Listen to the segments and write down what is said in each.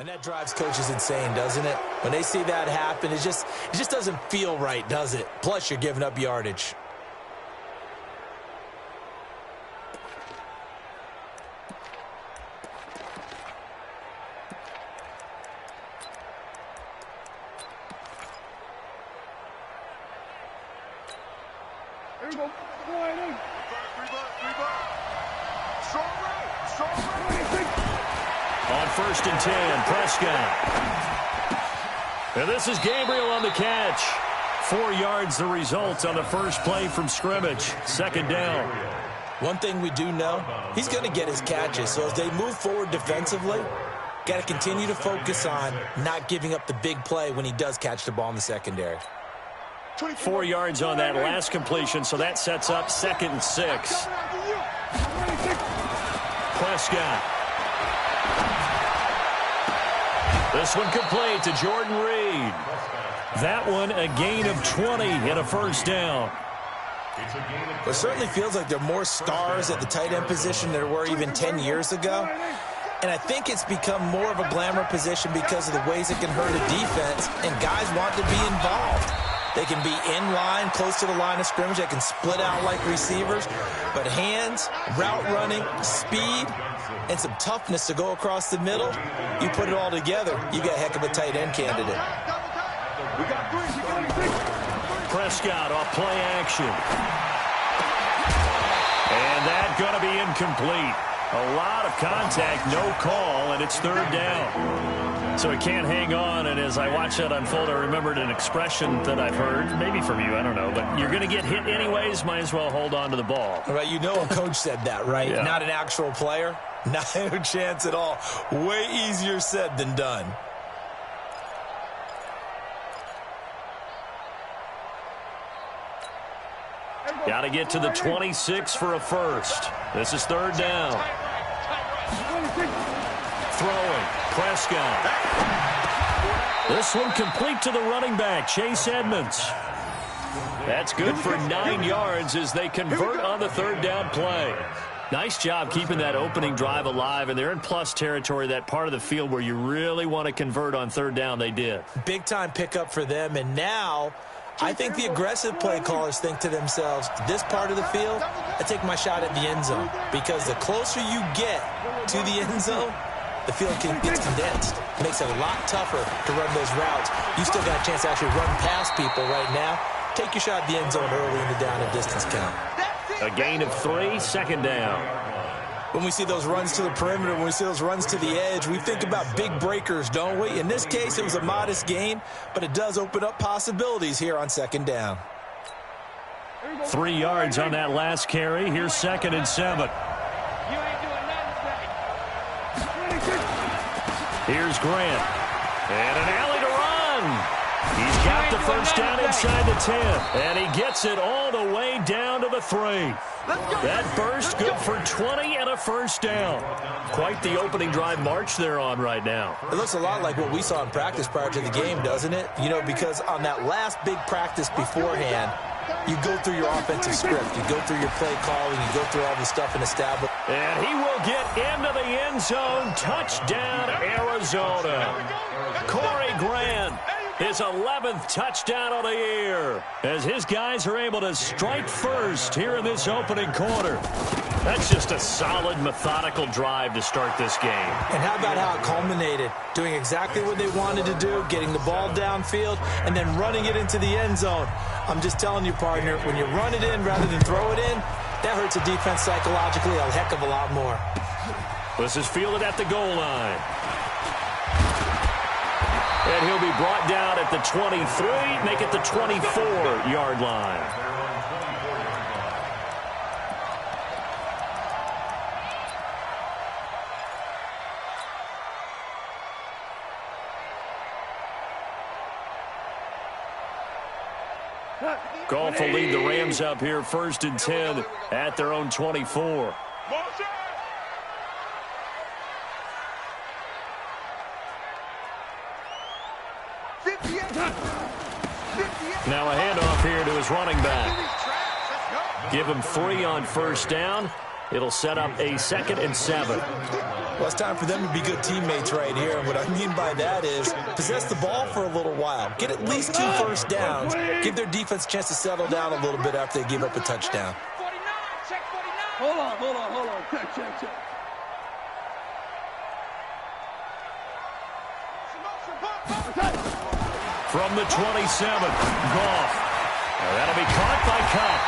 And that drives coaches insane, doesn't it? When they see that happen, it just doesn't feel right, does it? Plus, you're giving up yardage. There you go. On 1st and 10, Prescott. And this is Gabriel on the catch. 4 yards the result on the first play from scrimmage. 2nd down. One thing we do know, he's going to get his catches. So as they move forward defensively, got to continue to focus on not giving up the big play when he does catch the ball in the secondary. 4 yards on that last completion, so that sets up 2nd and 6. Prescott. This one complete to Jordan Reed. That one a gain of 20 and a 1st down. It certainly feels like there are more stars at the tight end position than there were even 10 years ago. And I think it's become more of a glamour position because of the ways it can hurt a defense, and guys want to be involved. They can be in line, close to the line of scrimmage. They can split out like receivers. But hands, route running, speed, and some toughness to go across the middle, you put it all together, you got a heck of a tight end candidate. Prescott off play action. And that going to be incomplete. A lot of contact, no call, and it's 3rd down. So he can't hang on, and as I watch that unfold, I remembered an expression that I've heard, maybe from you, I don't know, but you're going to get hit anyways, might as well hold on to the ball. All right, you know a coach said that, right? Yeah. Not an actual player. No chance at all. Way easier said than done. Got to get to the 26 for a 1st. This is 3rd down. Throwing. Prescott. This one complete to the running back, Chase Edmonds. That's good for 9 yards as they convert on the 3rd down play. Nice job keeping that opening drive alive, and they're in plus territory, that part of the field where you really want to convert on 3rd down. They did. Big-time pickup for them, and now I think the aggressive play callers think to themselves, this part of the field, I take my shot at the end zone, because the closer you get to the end zone, the field gets condensed. It makes it a lot tougher to run those routes. You still got a chance to actually run past people right now. Take your shot at the end zone early in the down and distance count. A gain of 3, 2nd down. When we see those runs to the perimeter, when we see those runs to the edge, we think about big breakers, don't we? In this case, it was a modest gain, but it does open up possibilities here on 2nd down. 3 yards on that last carry. Here's 2nd and 7. Here's Grant. And an alley to run. He's got the 1st down inside the 10. And he gets it all the way down to the 3. That burst good for 20 and a 1st down. Quite the opening drive march they're on right now. It looks a lot like what we saw in practice prior to the game, doesn't it? You know, because on that last big practice beforehand, you go through your offensive script. You go through your play calling. You go through all the stuff in establishment. And he will get into the end zone. Touchdown, Arizona. Corey Grant. His 11th touchdown of the year as his guys are able to strike first here in this opening quarter. That's just a solid, methodical drive to start this game. And how about how it culminated? Doing exactly what they wanted to do, getting the ball downfield, and then running it into the end zone. I'm just telling you, partner, when you run it in rather than throw it in, that hurts a defense psychologically a heck of a lot more. This is fielded at the goal line. And he'll be brought down at the 23, make it the 24-yard line. Goff will lead the Rams up here 1st and 10 at their own 24. Now a handoff here to his running back. Give him 3 on 1st down. It'll set up a 2nd and 7. Well, it's time for them to be good teammates right here. And what I mean by that is possess the ball for a little while. Get at least 2 first downs. Give their defense a chance to settle down a little bit after they give up a touchdown. Hold on. Check. From the 27, Goff. Now that'll be caught by Cup.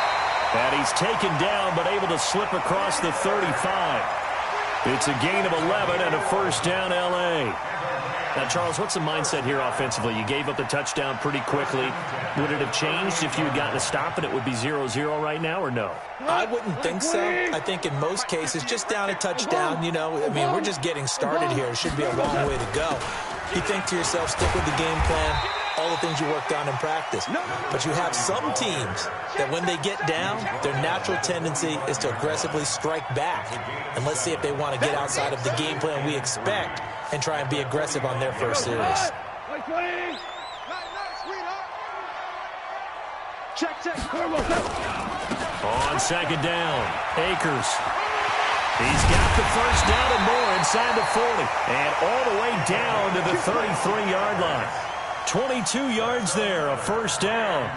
And he's taken down, but able to slip across the 35. It's a gain of 11 and a first down, L.A. Now, Charles, what's the mindset here offensively? You gave up the touchdown pretty quickly. Would it have changed if you had gotten a stop and it would be 0-0 right now, or no? I wouldn't think so. I think in most cases, just down a touchdown, we're just getting started here. It should be a long way to go. You think to yourself, stick with the game plan, all the things you worked on in practice. But you have some teams that when they get down, their natural tendency is to aggressively strike back. And let's see if they want to get outside of the game plan we expect and try and be aggressive on their first series. On 2nd down, Akers. He's got the first down and more inside the 40. And all the way down to the 33-yard line. 22 yards there, a first down.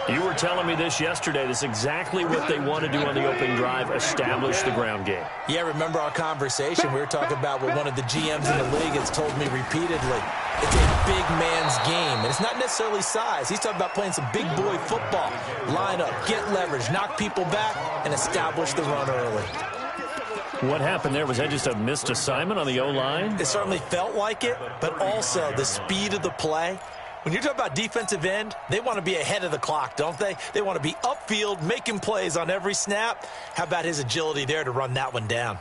You were telling me this yesterday. This is exactly what they want to do on the opening drive, establish the ground game. Yeah, remember our conversation? We were talking about what one of the GMs in the league has told me repeatedly. It's a big man's game, and it's not necessarily size. He's talking about playing some big boy football. Line up, get leverage, knock people back, and establish the run early. What happened there? Was that just a missed assignment on the O-line? It certainly felt like it, but also the speed of the play. When you're talking about defensive end, they want to be ahead of the clock, don't they? They want to be upfield, making plays on every snap. How about his agility there to run that one down?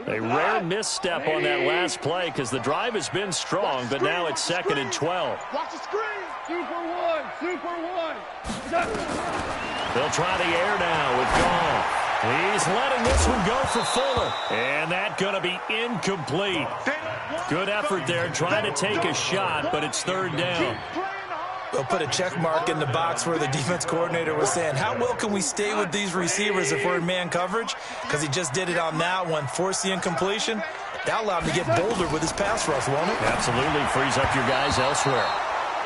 A rare misstep on that last play because the drive has been strong, but now it's 2nd and 12. Watch the screen. Super one. They'll try the air now with Goff. He's letting this one go for Fuller. And that's going to be incomplete. Good effort there trying to take a shot, but it's 3rd down. They'll put a check mark in the box where the defense coordinator was saying, how well can we stay with these receivers if we're in man coverage? Because he just did it on that one, forced the incompletion. That allowed him to get bolder with his pass rush, won't it? Absolutely, frees up your guys elsewhere.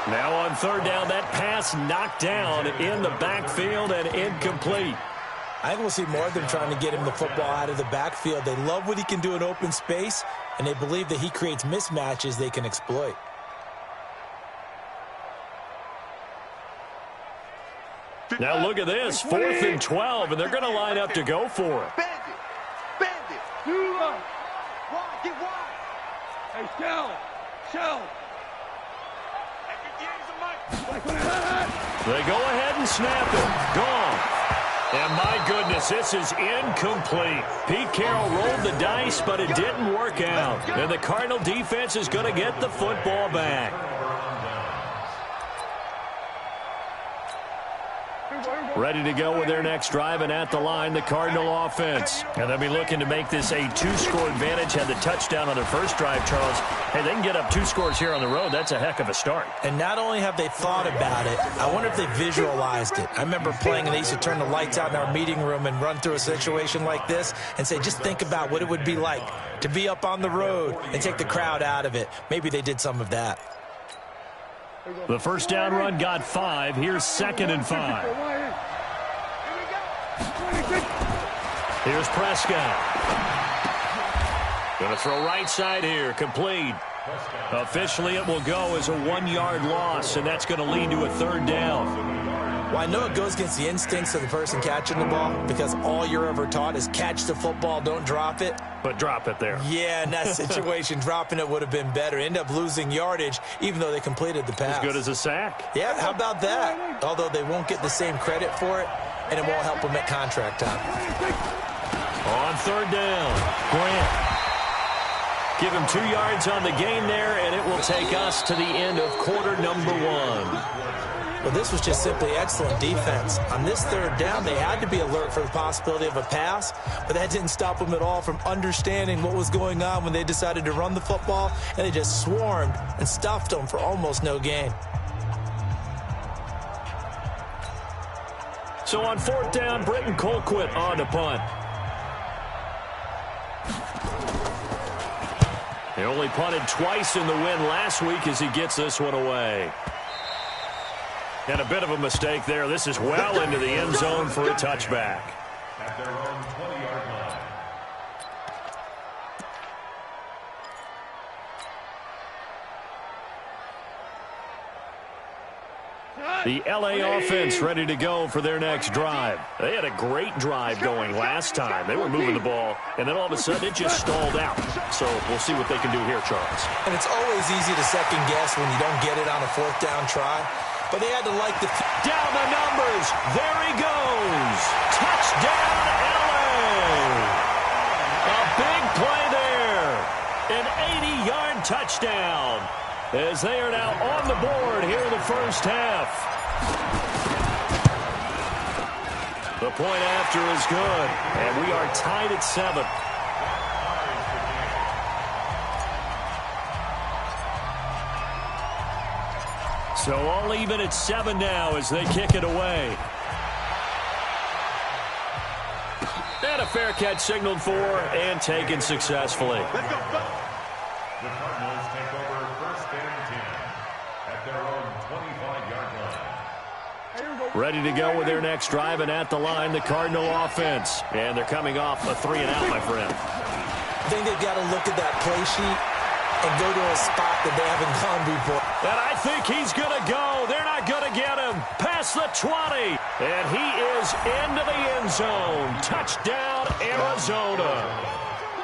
Now on 3rd down, that pass knocked down in the backfield and incomplete. I think we'll see more of them trying to get him the football out of the backfield. They love what he can do in open space, and they believe that he creates mismatches they can exploit. Now look at this, 4th and 12, and they're going to line up to go for it. Bandit. Get wide. Hey, shell. They go ahead and snap it. Gone. And my goodness, this is incomplete. Pete Carroll rolled the dice, but it didn't work out. And the Cardinal defense is going to get the football back. Ready to go with their next drive, and at the line, the Cardinal offense. And they'll be looking to make this a 2-score advantage. Had the touchdown on their first drive, Charles. Hey, they can get up 2 scores here on the road. That's a heck of a start. And not only have they thought about it, I wonder if they visualized it. I remember playing, and they used to turn the lights out in our meeting room and run through a situation like this and say, just think about what it would be like to be up on the road and take the crowd out of it. Maybe they did some of that. The first down run got 5. Here's 2nd and 5. Here's Prescott. Going to throw right side here. Complete. Officially, it will go as a 1-yard loss, and that's going to lead to a 3rd down. Well, I know it goes against the instincts of the person catching the ball because all you're ever taught is catch the football, don't drop it. But drop it there. Yeah, in that situation, dropping it would have been better. End up losing yardage, even though they completed the pass. As good as a sack. Yeah, how about that? Although they won't get the same credit for it, and it won't help them at contract time. On 3rd down, Grant. Give him 2 yards on the gain there, and it will take us to the end of quarter number 1. Well, this was just simply excellent defense. On this 3rd down, they had to be alert for the possibility of a pass, but that didn't stop them at all from understanding what was going on when they decided to run the football, and they just swarmed and stuffed them for almost no gain. So on fourth down, Britton Colquitt on to punt. He only punted twice in the win last week as he gets this one away. And a bit of a mistake there. This is well into the end zone for a touchback. At their own 20-yard line. The LA offense ready to go for their next drive. They had a great drive going last time. They were moving the ball, and then all of a sudden it just stalled out. So we'll see what they can do here, Charles. And it's always easy to second guess when you don't get it on a fourth down try. But they had to like the... Down the numbers. There he goes. Touchdown, LA. A big play there. An 80-yard touchdown. As they are now on the board here in the first half. The point after is good. And we are tied at 7. So all even at 7 now as they kick it away. And a fair catch signaled for and taken successfully. Let's go. The Cardinals take over first and 10 at their own 25-yard line. Ready to go with their next drive, and at the line, the Cardinal offense. And they're coming off a 3-and-out, my friend. I think they've got to look at that play sheet and go to a spot that they haven't gone before. And I think he's going to go. They're not going to get him. Past the 20. And he is into the end zone. Touchdown, Arizona.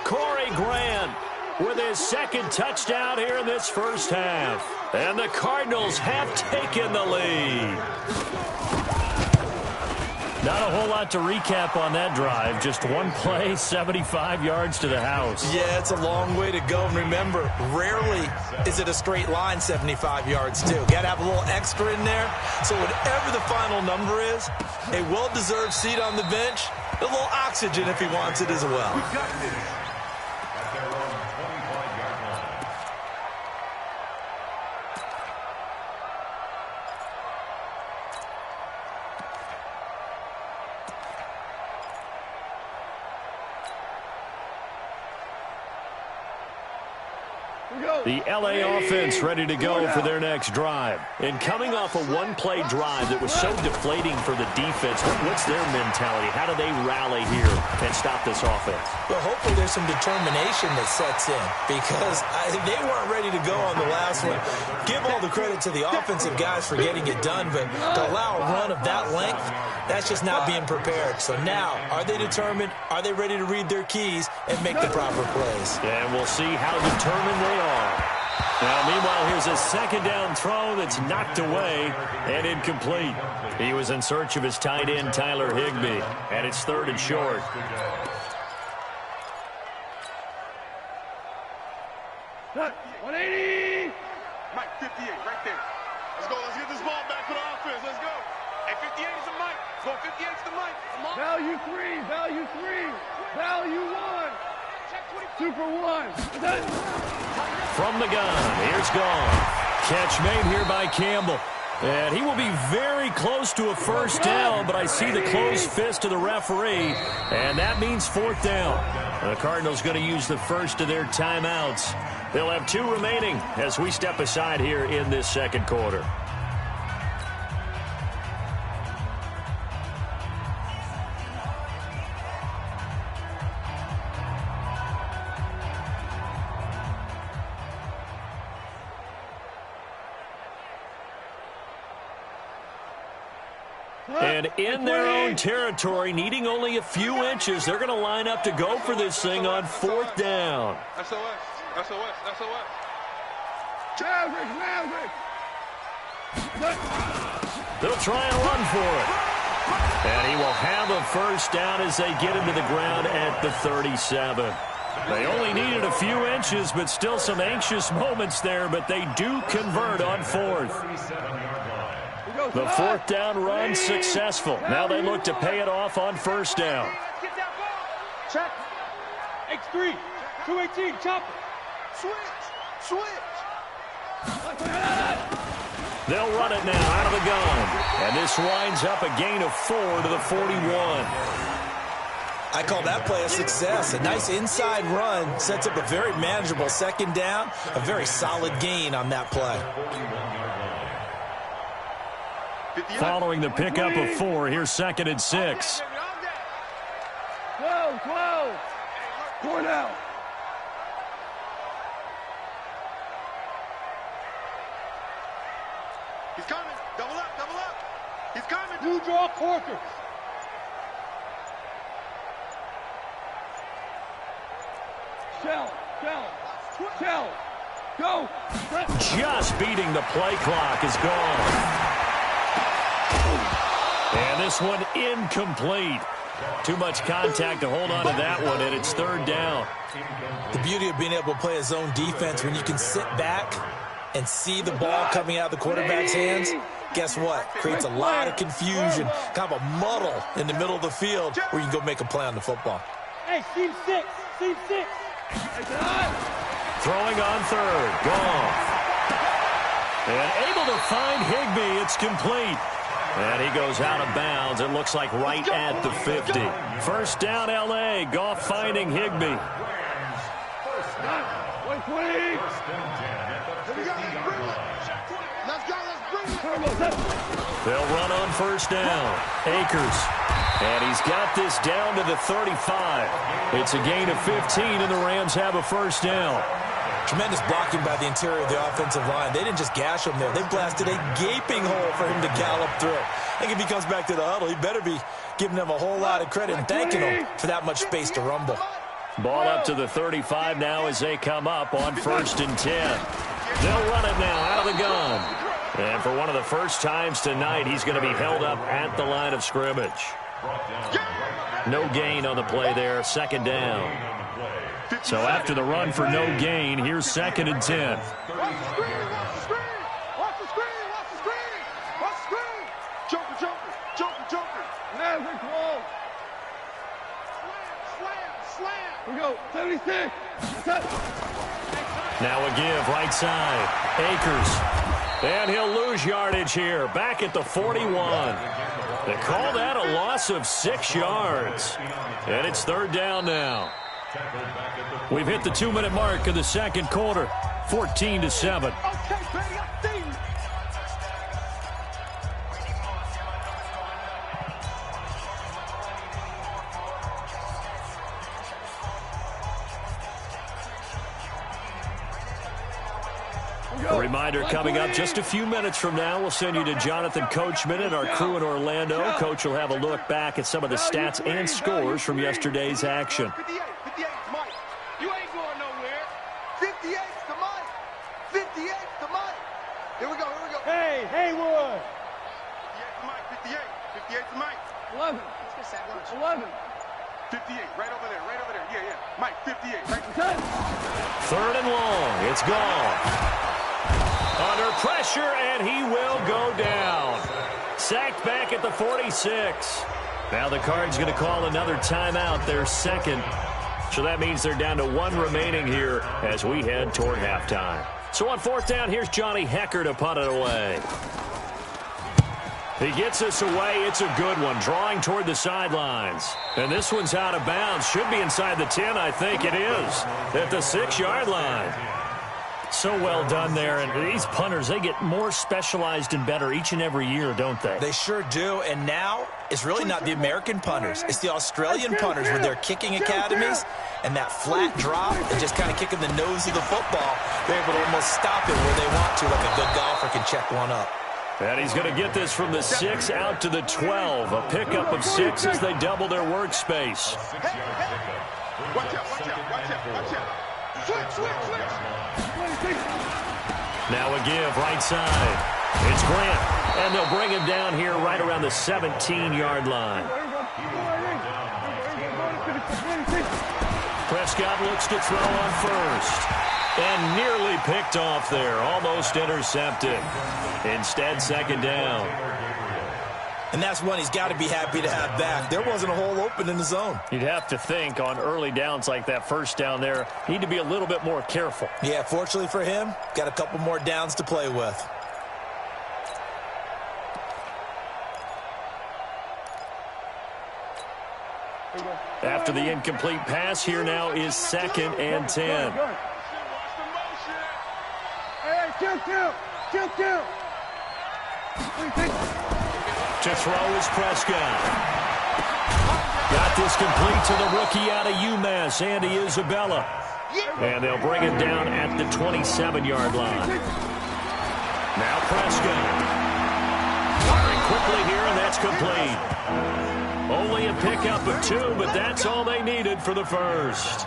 Corey Grant with his second touchdown here in this first half. And the Cardinals have taken the lead. Not a whole lot to recap on that drive. Just one play, 75 yards to the house. Yeah, it's a long way to go. And remember, rarely is it a straight line 75 yards, too. Got to have a little extra in there. So whatever the final number is, a well-deserved seat on the bench, a little oxygen if he wants it as well. We got this. At their own 25-yard line. The LA offense ready to go for their next drive. And coming off a one-play drive that was so deflating for the defense, what's their mentality? How do they rally here and stop this offense? Well, hopefully there's some determination that sets in because they weren't ready to go on the last one. Give all the credit to the offensive guys for getting it done, but to allow a run of that length, that's just not being prepared. So now, are they determined? Are they ready to read their keys and make the proper plays? And we'll see how determined they are. Now, meanwhile, here's a second down throw that's knocked away and incomplete. He was in search of his tight end, Tyler Higbee, and it's 3rd and short. Cut. 180. Mike, 58, right there. Let's go. Let's get this ball back for the offense. Let's go. Hey, 58 is the Mike. Go 58 is the Mike. Value 3. Value 3. Value 1. Super 1. Done. From the gun, here's gone. Catch made here by Campbell. And he will be very close to a first down, but I see the closed fist of the referee, and that means 4th down. The Cardinals going to use the first of their timeouts. They'll have 2 remaining as we step aside here in this second quarter. And in their own territory, needing only a few inches, they're going to line up to go for this thing on 4th down. SOS. SOS. SOS. Maverick. They'll try and run for it. And he will have a first down as they get him to the ground at the 37. They only needed a few inches, but still some anxious moments there, but they do convert on 4th. The 4th down run successful. Now they look to pay it off on 1st down. Check. X3. 218. Chop. Switch. They'll run it now out of the gun. And this winds up a gain of 4 to the 41. I call that play a success. A nice inside run sets up a very manageable second down. A very solid gain on that play. Following the pickup of 4, here's 2nd and 6. 12, 12. 4 down. He's coming. Double up, double up. He's coming. You draw Corker. Shell. Go. Just beating the play clock is gone. And this one incomplete. Too much contact to hold on to that one, and it's 3rd down. The beauty of being able to play a zone defense when you can sit back and see the ball coming out of the quarterback's hands, guess what? Creates a lot of confusion, kind of a muddle in the middle of the field where you can go make a play on the football. Hey, Steve 6. Throwing on 3rd. Gone. And able to find Higbee. It's complete. And he goes out of bounds. It looks like right at the 50. 1st down, L.A. Goff finding Higbee. 120. They'll run on 1st down. Akers. And he's got this down to the 35. It's a gain of 15, and the Rams have a 1st down. Tremendous blocking by the interior of the offensive line. They didn't just gash him there. They blasted a gaping hole for him to gallop through. I think if he comes back to the huddle, he better be giving them a whole lot of credit and thanking them for that much space to rumble. Ball up to the 35 now as they come up on 1st and 10. They'll run it now out of the gun. And for one of the first times tonight, he's going to be held up at the line of scrimmage. No gain on the play there, 2nd down. So after the run for no gain, here's 2nd and 10. Watch the screen. Joker. Never close. Slam. We go. 76. Now a give right side. Akers. And he'll lose yardage here. Back at the 41. They call that a loss of 6 yards. And it's 3rd down now. We've hit the 2-minute mark of the 2nd quarter. 14-7. A reminder coming up just a few minutes from now. We'll send you to Jonathan Coachman and our crew in Orlando. Coach will have a look back at some of the stats and scores from yesterday's action. 58 to Mike. You ain't going nowhere. 58 to Mike. 58 to Mike. Here we go. Hey, Haywood. 58 to Mike. 58 to Mike. 11. 58, right over there. Yeah. Mike, 58, right. 3rd and long. It's gone. Under pressure, and he will go down. Sacked back at the 46. Now the Cards going to call another timeout, their 2nd. So that means they're down to 1 remaining here as we head toward halftime. So on 4th down, here's Johnny Hecker to punt it away. He gets us away. It's a good one, drawing toward the sidelines. And this one's out of bounds. Should be inside the 10, I think it is, at the 6-yard line. So well done there. And these punters, they get more specialized and better each and every year, don't they? They sure do. And now it's really not the American punters. It's the Australian punters with their kicking academies and that flat drop and just kind of kicking the nose of the football. They're able to almost stop it where they want to, like a good golfer can check one up. And he's going to get this from the 6 out to the 12. A pickup of 6 as they double their workspace. Watch out. Switch. Now a give right side. It's Grant. And they'll bring him down here right around the 17-yard line. Prescott looks to throw on 1st. And nearly picked off there. Almost intercepted. Instead, 2nd down. And that's one he's got to be happy to have back. There wasn't a hole open in the zone. You'd have to think on early downs like that 1st down there, need to be a little bit more careful. Yeah, fortunately for him, got a couple more downs to play with. After the incomplete pass, here now is 2nd and 10. Hey, kill. To throw is Prescott. Got this complete to the rookie out of UMass, Andy Isabella. And they'll bring it down at the 27-yard line. Now Prescott. Firing quickly here, and that's complete. Only a pickup of 2, but that's all they needed for the first.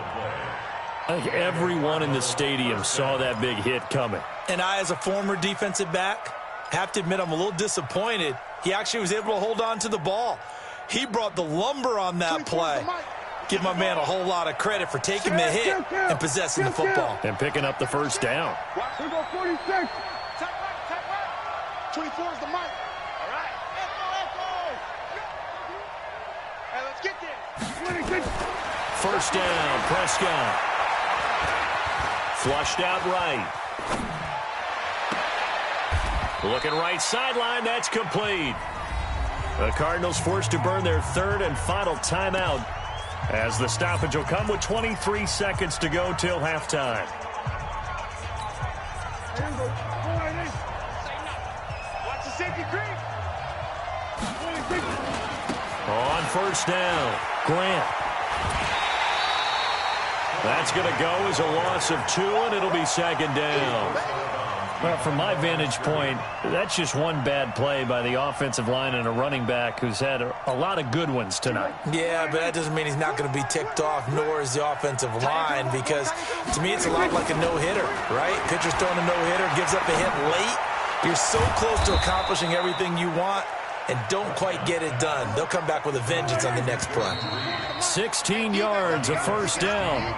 I think everyone in the stadium saw that big hit coming. And I, as a former defensive back, have to admit I'm a little disappointed. He actually was able to hold on to the ball. He brought the lumber on that play. Give my man a whole lot of credit for taking the hit and possessing the football. And picking up the first down. We go 46. 24 is the mic. All right. Echo. Hey, let's get there. 26. First down, Prescott. Flushed out right. Looking right sideline, that's complete. The Cardinals forced to burn their 3rd and final timeout, as the stoppage will come with 23 seconds to go till halftime. Watch the safety creep. On first down, Grant. That's going to go as a loss of 2, and it'll be 2nd down. Well, from my vantage point, that's just one bad play by the offensive line and a running back who's had a lot of good ones tonight. Yeah, but that doesn't mean he's not going to be ticked off, nor is the offensive line, because to me it's a lot like a no-hitter, right? Pitcher's throwing a no-hitter, gives up a hit late. You're so close to accomplishing everything you want and don't quite get it done. They'll come back with a vengeance on the next play. 16 yards, a first down.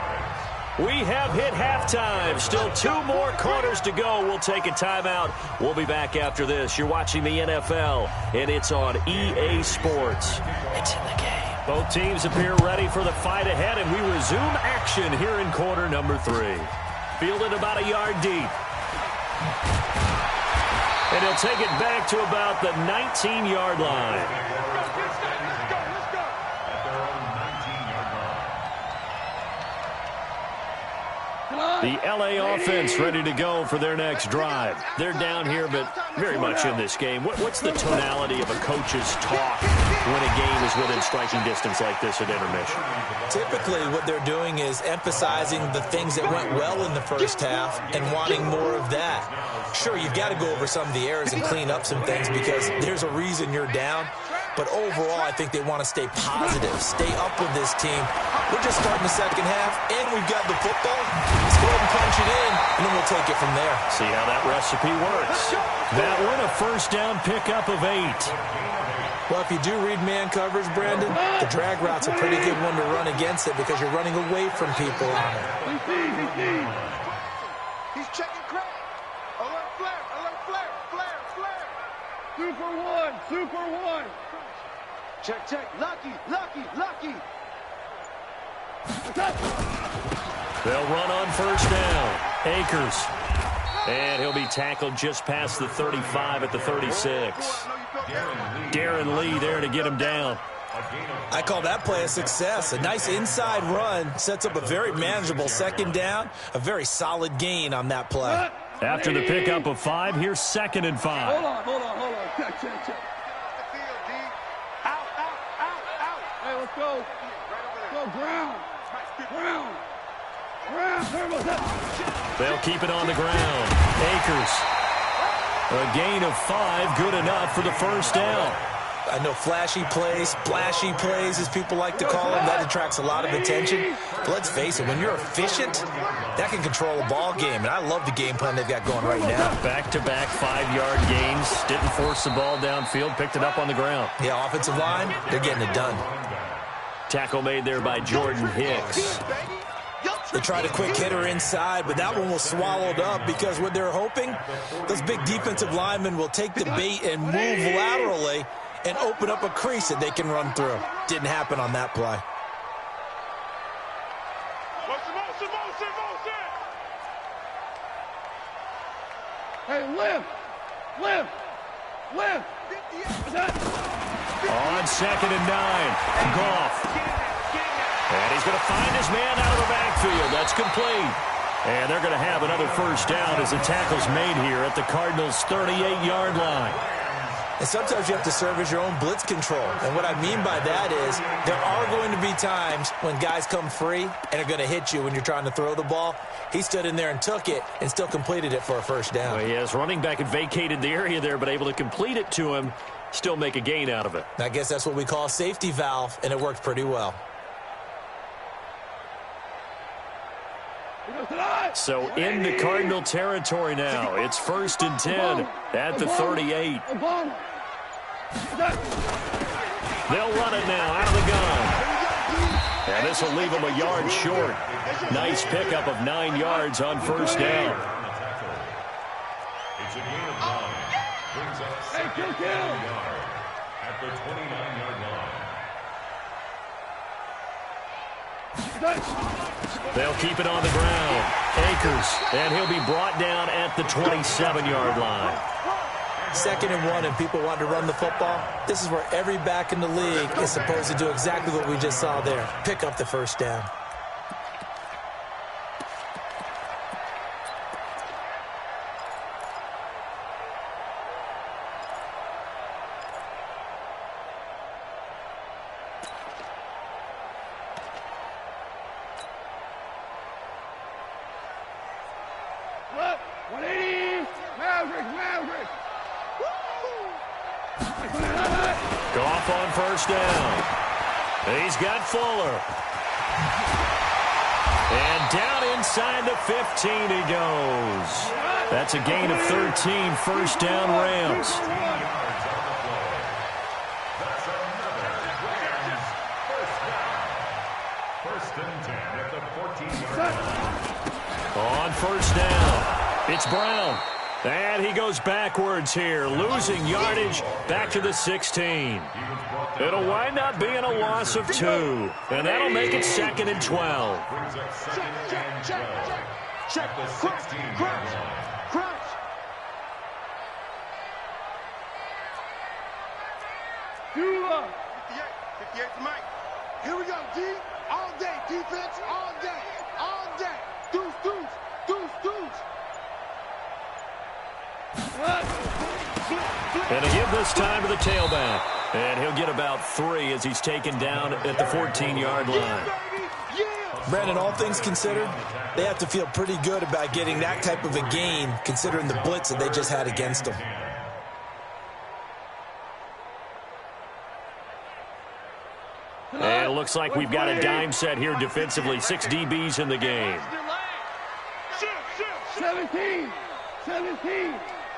We have hit halftime. Still 2 more quarters to go. We'll take a timeout. We'll be back after this. You're watching the NFL, and it's on EA Sports. It's in the game. Both teams appear ready for the fight ahead, and we resume action here in quarter number 3. Fielded about a yard deep. And he'll take it back to about the 19-yard line. The LA offense ready to go for their next drive. They're down here, but very much in this game. What's the tonality of a coach's talk when a game is within striking distance like this at intermission? Typically, what they're doing is emphasizing the things that went well in the first half and wanting more of that. Sure, you've got to go over some of the errors and clean up some things because there's a reason you're down. But overall, I think they want to stay positive, stay up with this team. We're just starting the second half, and we've got the football. Let's go ahead and punch it in, and then we'll take it from there. See how that recipe works. That one, a first down pickup of 8. Well, if you do read man coverage, Brandon, the drag route's a pretty good one to run against it because you're running away from people on it. He's checking crack. Alert flare. Super one. Check. Lucky. They'll run on first down. Akers. And he'll be tackled just past the 35 at the 36. Darren Lee there to get him down. I call that play a success. A nice inside run sets up a very manageable second down. A very solid gain on that play. After the pickup of 5, here's 2nd and 5. Hold on. Check. Out. Hey, let's go. Go ground. They'll keep it on the ground. Akers. A gain of 5, good enough for the first down. I know flashy plays, splashy plays, as people like to call them, that attracts a lot of attention. But let's face it, when you're efficient, that can control a ball game. And I love the game plan they've got going right now. Back-to-back 5-yard gains. Didn't force the ball downfield. Picked it up on the ground. Yeah, offensive line, they're getting it done. Tackle made there by Jordan Hicks. They tried a quick hitter inside, but that one was swallowed up because what they're hoping, those big defensive linemen will take the bait and move laterally and open up a crease that they can run through. Didn't happen on that play. Motion. Hey, lift. On 2nd and 9, Goff. And he's going to find his man out of the backfield. That's complete. And they're going to have another first down as the tackle's made here at the Cardinals' 38-yard line. And sometimes you have to serve as your own blitz control. And what I mean by that is there are going to be times when guys come free and are going to hit you when you're trying to throw the ball. He stood in there and took it and still completed it for a first down. Well, yes, running back had vacated the area there, but able to complete it to him, still make a gain out of it. I guess that's what we call a safety valve, and it worked pretty well. So in the Cardinal territory now. It's 1st and 10 at the 38. They'll run it now out of the gun. And this will leave them a yard short. Nice pickup of 9 yards on first down. It's a gain of 9. Brings up 2nd yard at the 29-yard line. They'll keep it on the ground. Akers, and he'll be brought down at the 27-yard line. 2nd and 1, and people want to run the football. This is where every back in the league is supposed to do exactly what we just saw there. Pick up the first down. Goff on first down. He's got Fuller. And down inside the 15 he goes. That's a gain of 13, first down Rams. That's another Rams first down. 1st and 10 at the 14-yard line. On first down, it's Brown. And he goes backwards here, losing yardage back to the 16. It'll wind up being a loss of 2. And that'll make it 2nd and 12. Brings up 2nd and 12 at the 16-yard line. Crouch. You up. 58 to Mike. Here we go, D. All day. Defense, all day. All day. Deuce, deuce. Deuce, deuce. And a give this time to the tailback. And he'll get about 3 as he's taken down at the 14-yard line. Brandon, all things considered, they have to feel pretty good about getting that type of a gain considering the blitz that they just had against them. And it looks like we've got a dime set here defensively. 6 DBs in the game. 17. 17.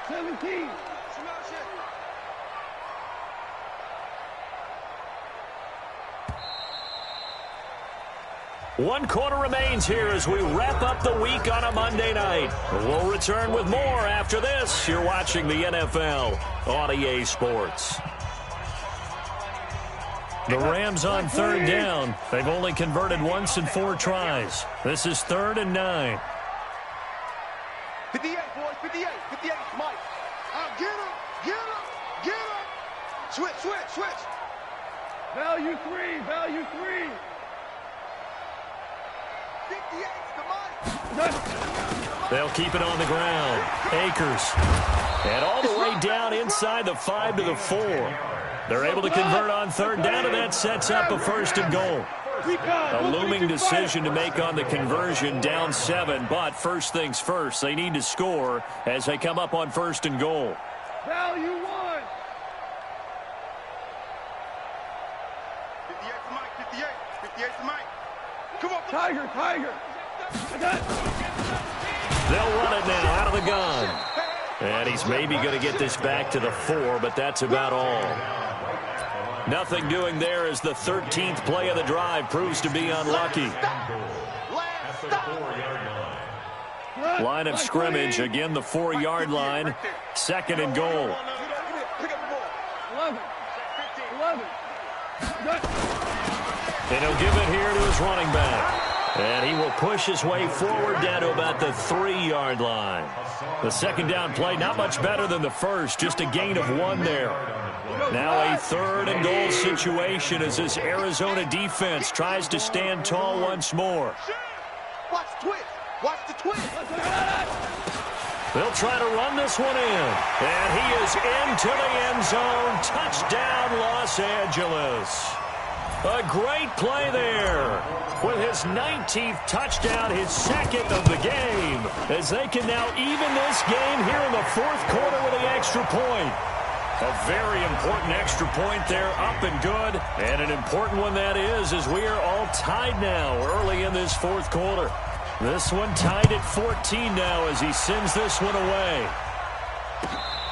17. One quarter remains here as we wrap up the week on a Monday night. We'll return with more after this. You're watching the NFL on EA Sports. The Rams on 3rd down. They've only converted once in 4 tries. This is 3rd and 9. 58, boys. 58. 58. Mike. Get him. Get him. Get him. Switch, switch, switch. Value 3. Value 3. 58 to Mike. They'll keep it on the ground. Akers. And all the way down inside the 5 to the 4. They're able to convert on 3rd down, and that sets up a 1st and goal. A looming decision to make on the conversion, down 7, but first things first, they need to score as they come up on 1st and goal. Value 1. 58 to Mike. 58. 58 to Mike. Come on. Tiger, Tiger. I got it. They'll run it now out of the gun. And he's maybe going to get this back to the 4, but that's about all. Nothing doing there as the 13th play of the drive proves to be unlucky. Line of scrimmage, again the 4-yard line. 2nd and goal. 11. 11. And he'll give it here to his running back. And he will push his way forward down to about the 3-yard line. The 2nd down play, not much better than the first, just a gain of 1 there. Now a 3rd and goal situation as this Arizona defense tries to stand tall once more. Watch the twist. Watch the twist. They'll try to run this one in. And he is into the end zone. Touchdown, Los Angeles. A great play there. With his 19th touchdown, his 2nd of the game. As they can now even this game here in the 4th quarter with the extra point. A very important extra point there, up and good. And an important one that is, as we are all tied now early in this 4th quarter. This one tied at 14 now as he sends this one away.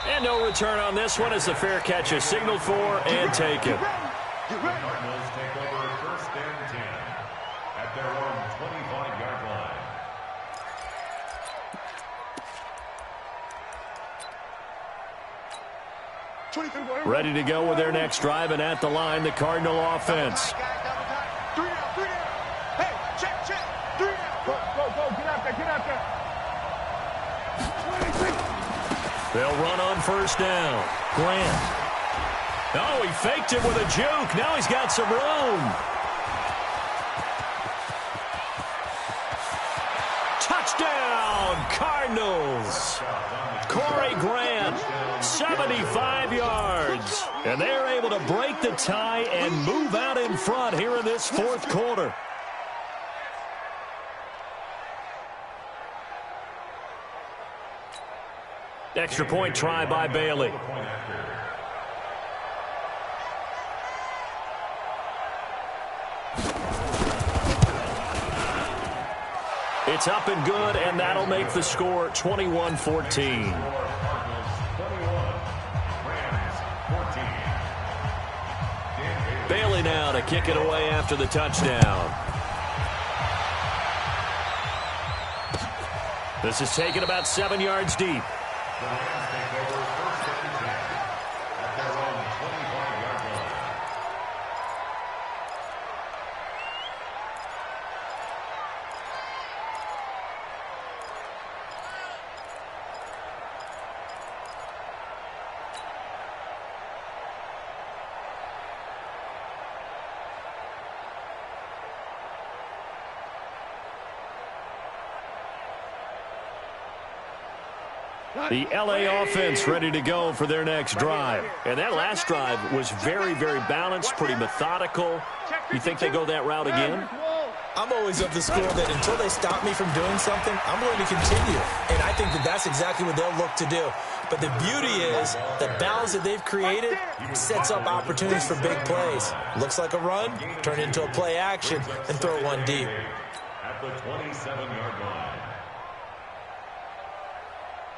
And no return on this one as the fair catch is signaled for and taken. Cardinals take over 1st and 10 at their own 25-yard line. Ready to go with their next drive, and at the line, the Cardinal offense. 3 down, 3 down. Hey, check, 3 down. Go, get out there, get out there. 26. They'll run on 1st down. Grant. Oh, he faked it with a juke. Now he's got some room. Touchdown, Cardinals. Corey Grant, 75 yards. And they're able to break the tie and move out in front here in this 4th quarter. Extra point try by Bailey. It's up and good, and that'll make the score 21-14. Bailey now to kick it away after the touchdown. This is taken about 7 yards deep. The Rams take over 1st and 10 at their own 25-yard line. The LA offense ready to go for their next drive. And that last drive was very, very balanced, pretty methodical. You think they go that route again? I'm always of the school that until they stop me from doing something, I'm going to continue. And I think that that's exactly what they'll look to do. But the beauty is the balance that they've created sets up opportunities for big plays. Looks like a run, turn it into a play action, and throw one deep. At the 27-yard line.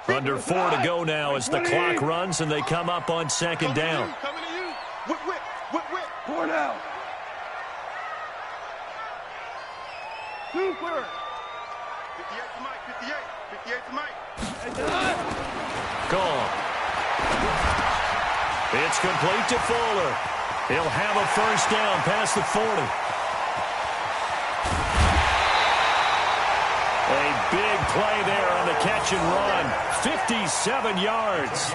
Under 4 to go now as the clock runs and they come up on 2nd down. Coming to you. Whip. 4 down. Super. 58 to Mike, 58 to Mike. Gone. It's complete to Fuller. He'll have a 1st down past the 40. A big play there on the catch and run. 57 yards.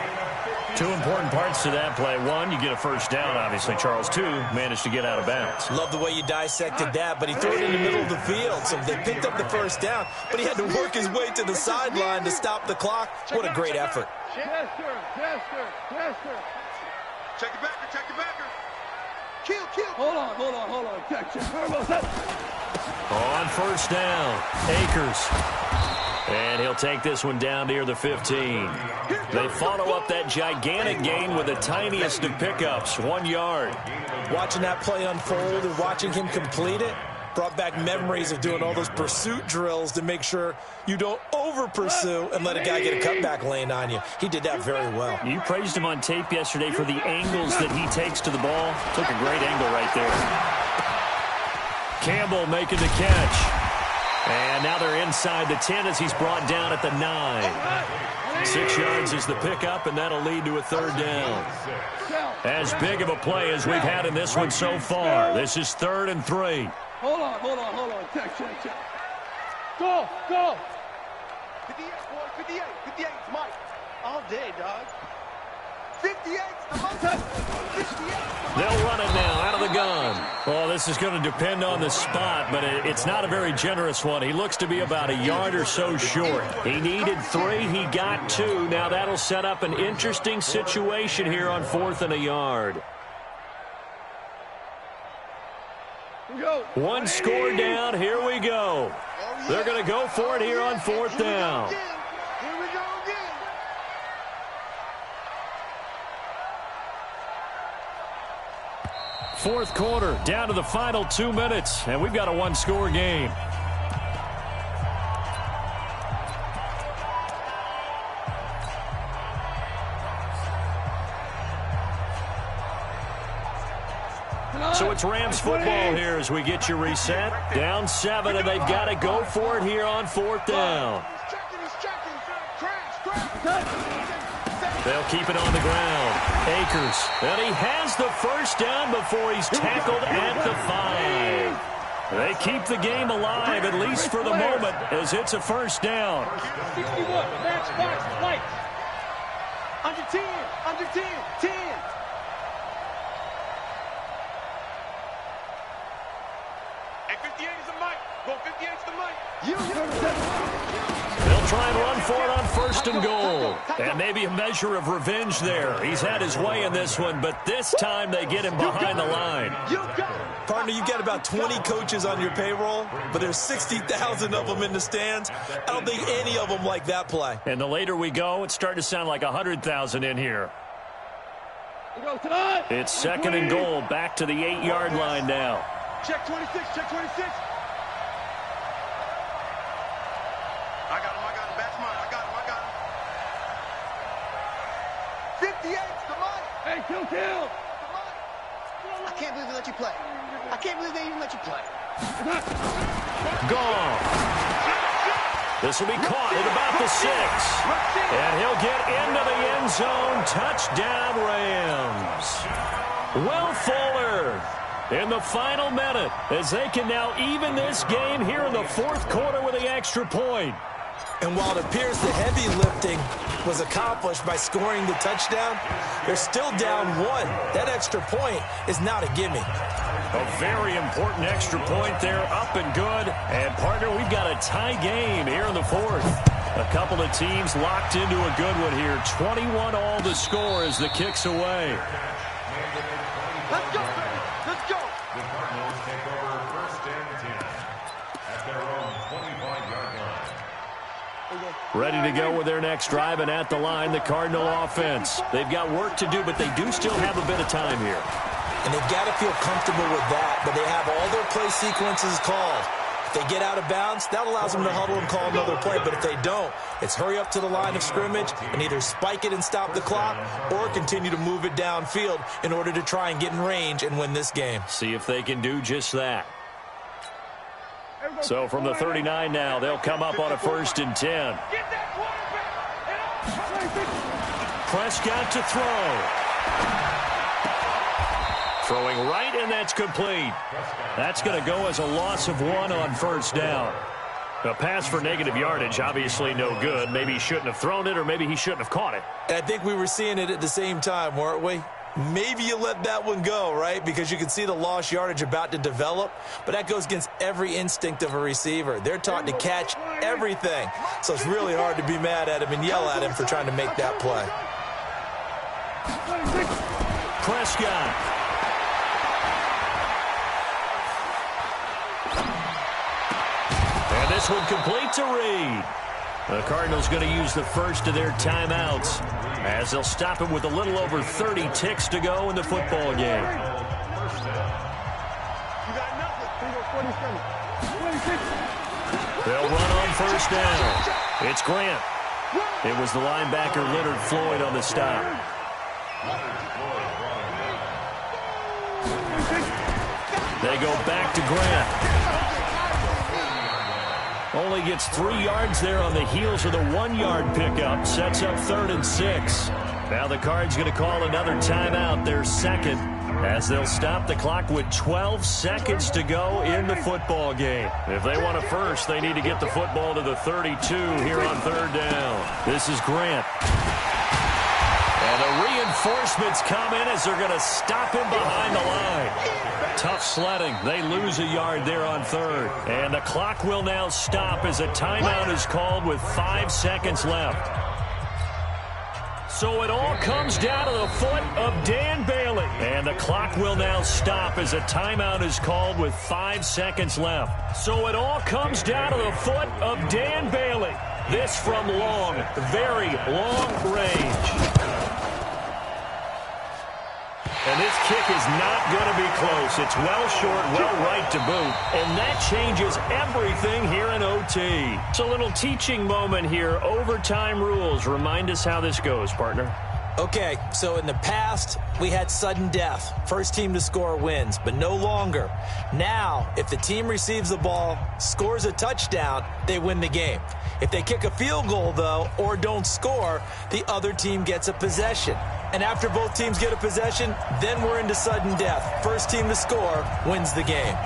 2 important parts to that play. 1, you get a 1st down, obviously. Charles, 2, managed to get out of bounds. Love the way you dissected that, but he threw it in the middle of the field, so they picked up the 1st down, but he had to work his way to the sideline to stop the clock. What a great effort. Chester. Check it backer. Kill. Hold on. Check. On 1st down, Akers. And he'll take this one down near the 15. They follow up that gigantic gain with the tiniest of pickups, 1 yard. Watching that play unfold and watching him complete it brought back memories of doing all those pursuit drills to make sure you don't over-pursue and let a guy get a cutback lane on you. He did that very well. You praised him on tape yesterday for the angles that he takes to the ball. Took a great angle right there. Campbell making the catch. And now they're inside the 10 as he's brought down at the 9. 6 yards is the pickup, and that'll lead to a 3rd down. As big of a play as we've had in this one so far. This is 3rd and 3. Hold on. Check. Go. 58, boy, 58 to Mike. All day, dog. 58 to Mike. They'll run it now out of the gun. Well, this is going to depend on the spot, but it's not a very generous one. He looks to be about a yard or so short. He needed 3. He got 2. Now that'll set up an interesting situation here on 4th and a yard. One score down. Here we go. They're going to go for it here on 4th down. Here we go again. Fourth quarter, down to the final 2 minutes, and we've got a one-score game. So it's Rams football here as we get you reset. Down 7, and they've got to go for it here on 4th down. They'll keep it on the ground. Akers, and he has the first down before he's tackled at the 5. They keep the game alive, at least for the moment, as it's a first down. 61, matchbox, lights. Under 10, under 10, 10. Hey, 58 is the mic. Go 58 is the mic. They'll try and run for it on 1st and goal. And maybe a measure of revenge there. He's had his way in this one, but this time they get him behind the line. Partner, you've got about 20 coaches on your payroll, but there's 60,000 of them in the stands. I don't think any of them like that play. And the later we go, it's starting to sound like 100,000 in here. It's 2nd and goal, back to the 8-yard line now. Check 26, check 26. I got him, that's mine. I got him. 58's the mic. Hey, kill. I can't believe they let you play. I can't believe they even let you play. Gone. This will be caught at about the 6. And he'll get into the end zone. Touchdown, Rams. Will Fuller in the final minute as they can now even this game here in the 4th quarter with the extra point. And while it appears the heavy lifting was accomplished by scoring the touchdown, they're still down 1. That extra point is not a gimme. A very important extra point there, up and good. And, partner, we've got a tie game here in the 4th. A couple of teams locked into a good one here. 21 all to score as the kick's away. Let's go, baby. Let's go. The Cardinals take over 1st and 10 at their own 25-yard line. Ready to go with their next drive, and at the line, the Cardinal offense. They've got work to do, but they do still have a bit of time here. And they've got to feel comfortable with that, but they have all their play sequences called. If they get out of bounds, that allows them to huddle and call another play. But if they don't, it's hurry up to the line of scrimmage and either spike it and stop the clock or continue to move it downfield in order to try and get in range and win this game. See if they can do just that. So from the 39 now, they'll come up on a 1st and 10. Prescott to throw. Throwing right, and that's complete. That's going to go as a loss of 1 on 1st down. A pass for negative yardage, obviously no good. Maybe he shouldn't have thrown it, or maybe he shouldn't have caught it. And I think we were seeing it at the same time, weren't we? Maybe you let that one go, right? Because you can see the lost yardage about to develop. But that goes against every instinct of a receiver. They're taught to catch everything. So it's really hard to be mad at him and yell at him for trying to make that play. Prescott. And this one complete to Reed. The Cardinals going to use the first of their timeouts as they'll stop him with a little over 30 ticks to go in the football game. They'll run on 1st down. It's Grant. It was the linebacker Leonard Floyd on the stop. They go back to Grant. Only gets 3 yards there on the heels of the 1-yard pickup. Sets up 3rd and 6. Now the Cards going to call another timeout, their 2nd, as they'll stop the clock with 12 seconds to go in the football game. If they want a first, they need to get the football to the 32 here on 3rd down. This is Grant. And a Reinforcements come in as they're going to stop him behind the line. Tough sledding. They lose a yard there on third. And the clock will now stop as a timeout is called with 5 seconds left. So it all comes down to the foot of Dan Bailey. And the clock will now stop as a timeout is called with 5 seconds left. So it all comes down to the foot of Dan Bailey. This from long, very long range. And this kick is not going to be close. It's well short, well right to boot. And that changes everything here in OT. It's a little teaching moment here. Overtime rules. Remind us how this goes, partner. Okay, so in the past, we had sudden death. First team to score wins, but no longer. Now, if the team receives the ball, scores a touchdown, they win the game. If they kick a field goal, though, or don't score, the other team gets a possession. And after both teams get a possession, then we're into sudden death. First team to score wins the game.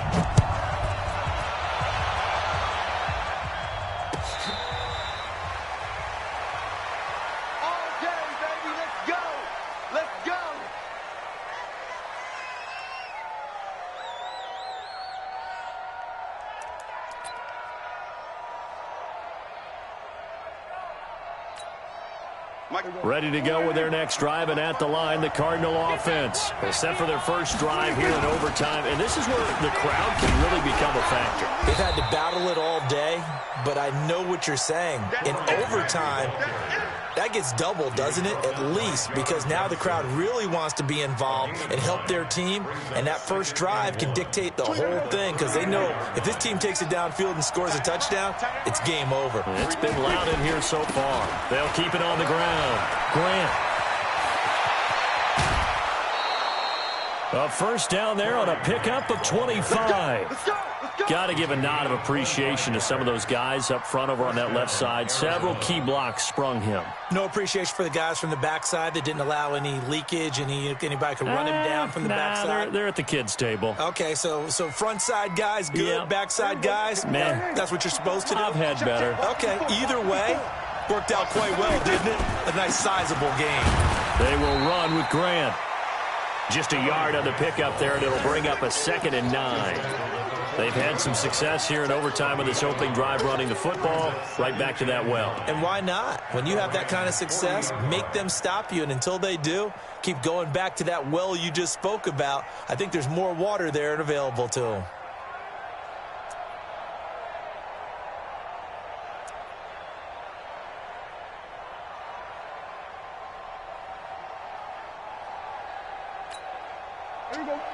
Ready to go with their next drive, and at the line, the Cardinal offense. Set for their first drive here in overtime, and this is where the crowd can really become a factor. They've had to battle it all day, but I know what you're saying. In overtime, that gets doubled, doesn't it? At least, because now the crowd really wants to be involved and help their team, and that first drive can dictate the whole thing, because they know if this team takes it downfield and scores a touchdown, it's game over. It's been loud in here so far. They'll keep it on the ground. Grant. A first down there on a pickup of 25. Got to give a nod of appreciation to some of those guys up front over on that left side. Several key blocks sprung him. No appreciation for the guys from the backside that didn't allow any leakage, anybody could run him down from the backside. They're at the kids' table. Okay, so front side guys good, Yep. Backside guys, man, that's what you're supposed to do. I've had better. Okay, either way, worked out quite well, didn't it? A nice sizable game. They will run with Grant. Just a yard on the pickup there, and it'll bring up a 2nd and 9. They've had some success here in overtime on this opening drive running the football. Right back to that well. And why not? When you have that kind of success, make them stop you. And until they do, keep going back to that well you just spoke about. I think there's more water there and available to them.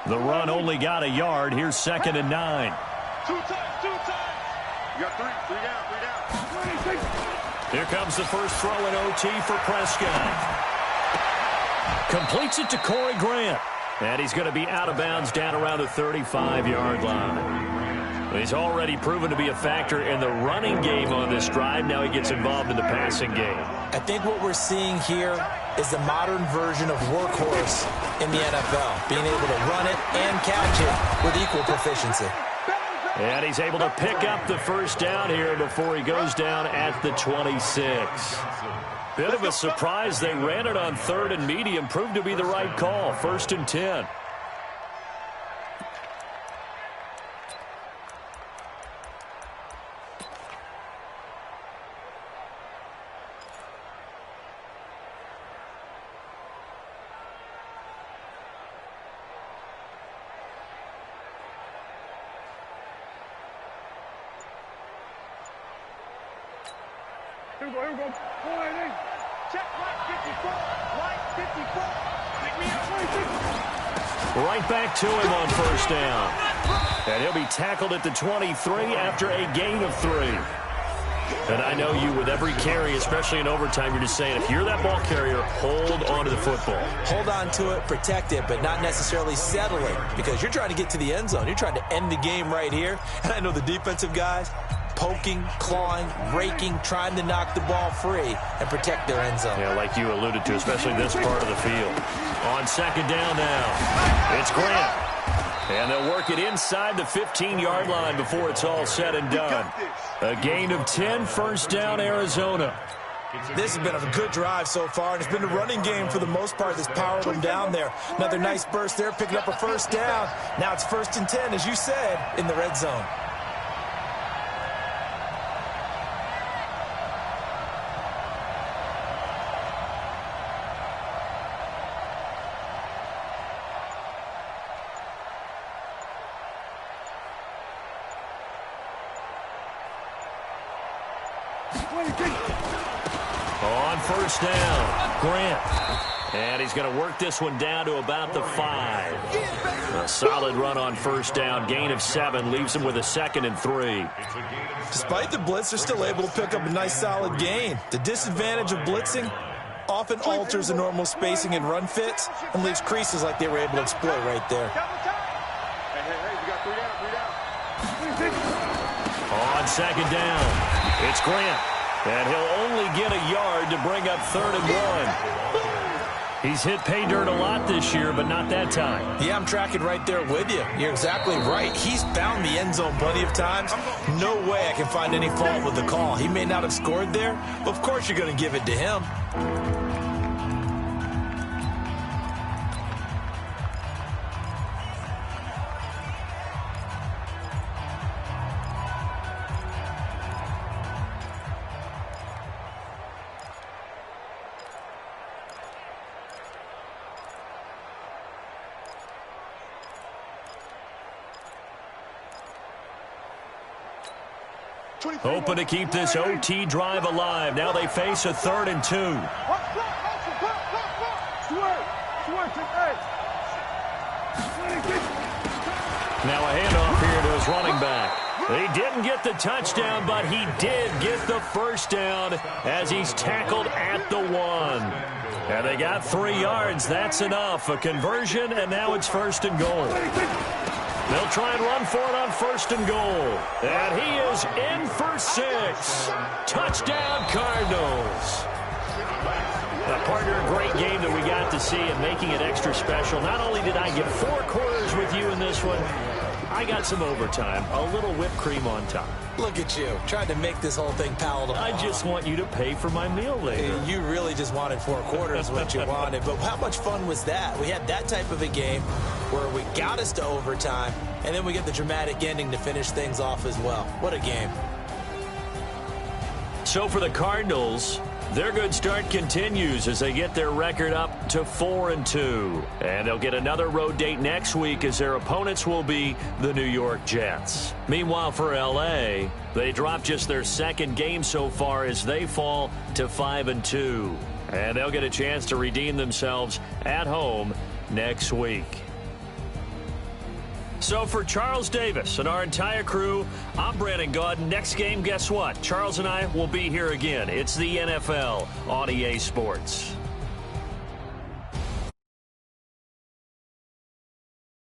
The run only got a yard. Here's 2nd and 9. Two times. You got three down. Here comes the first throw in OT for Prescott. Completes it to Corey Grant. And he's going to be out of bounds down around the 35-yard line. He's already proven to be a factor in the running game on this drive. Now he gets involved in the passing game. I think what we're seeing here is the modern version of workhorse in the NFL, being able to run it and catch it with equal proficiency. And he's able to pick up the first down here before he goes down at the 26. Bit of a surprise. They ran it on 3rd and medium. Proved to be the right call. 1st and 10. Here we go. Check right 54. Right 54. Pick me up. Right back to him on first down. And he'll be tackled at the 23 after a gain of 3. And I know you, with every carry, especially in overtime, you're just saying, if you're that ball carrier, hold on to the football. Hold on to it, protect it, but not necessarily settle it, because you're trying to get to the end zone. You're trying to end the game right here. And I know the defensive guys, poking, clawing, raking, trying to knock the ball free and protect their end zone. Yeah, like you alluded to, especially this part of the field. On 2nd down now, it's Grant. And they'll work it inside the 15-yard line before it's all said and done. A gain of 10, first down, Arizona. This has been a good drive so far, and it's been a running game for the most part that's powered them down there. Another nice burst there, picking up a first down. Now it's 1st and 10, as you said, in the red zone. On 1st down, Grant. And he's going to work this one down to about the 5. A solid run on 1st down. Gain of 7 leaves him with a 2nd and 3. Despite the blitz, they're still able to pick up a nice solid gain. The disadvantage of blitzing often alters the normal spacing and run fits and leaves creases like they were able to exploit right there. On 2nd down, it's Grant. And he'll only get a yard to bring up 3rd and 1. He's hit pay dirt a lot this year, but not that time. Yeah, I'm tracking right there with you. You're exactly right. He's found the end zone plenty of times. No way I can find any fault with the call. He may not have scored there, but of course you're going to give it to him. Hoping to keep this OT drive alive. Now they face a 3rd and 2. Now a handoff here to his running back. He didn't get the touchdown, but he did get the 1st down as he's tackled at the 1. And they got 3 yards. That's enough. A conversion, and now it's 1st and goal. They'll try and run for it on 1st and goal. And he is in for 6. Touchdown, Cardinals. Partner, a great game that we got to see and making it extra special. Not only did I get 4 quarters with you in this one, I got some overtime, a little whipped cream on top. Look at you, trying to make this whole thing palatable. I just want you to pay for my meal later. You really just wanted 4 quarters, what you wanted. But how much fun was that? We had that type of a game where we got us to overtime, and then we get the dramatic ending to finish things off as well. What a game. So for the Cardinals, their good start continues as they get their record up to 4 and 2. And they'll get another road date next week as their opponents will be the New York Jets. Meanwhile, for LA, they dropped just their 2nd game so far as they fall to 5 and 2. And they'll get a chance to redeem themselves at home next week. So for Charles Davis and our entire crew, I'm Brandon Gaudin. Next game, guess what? Charles and I will be here again. It's the NFL on EA Sports.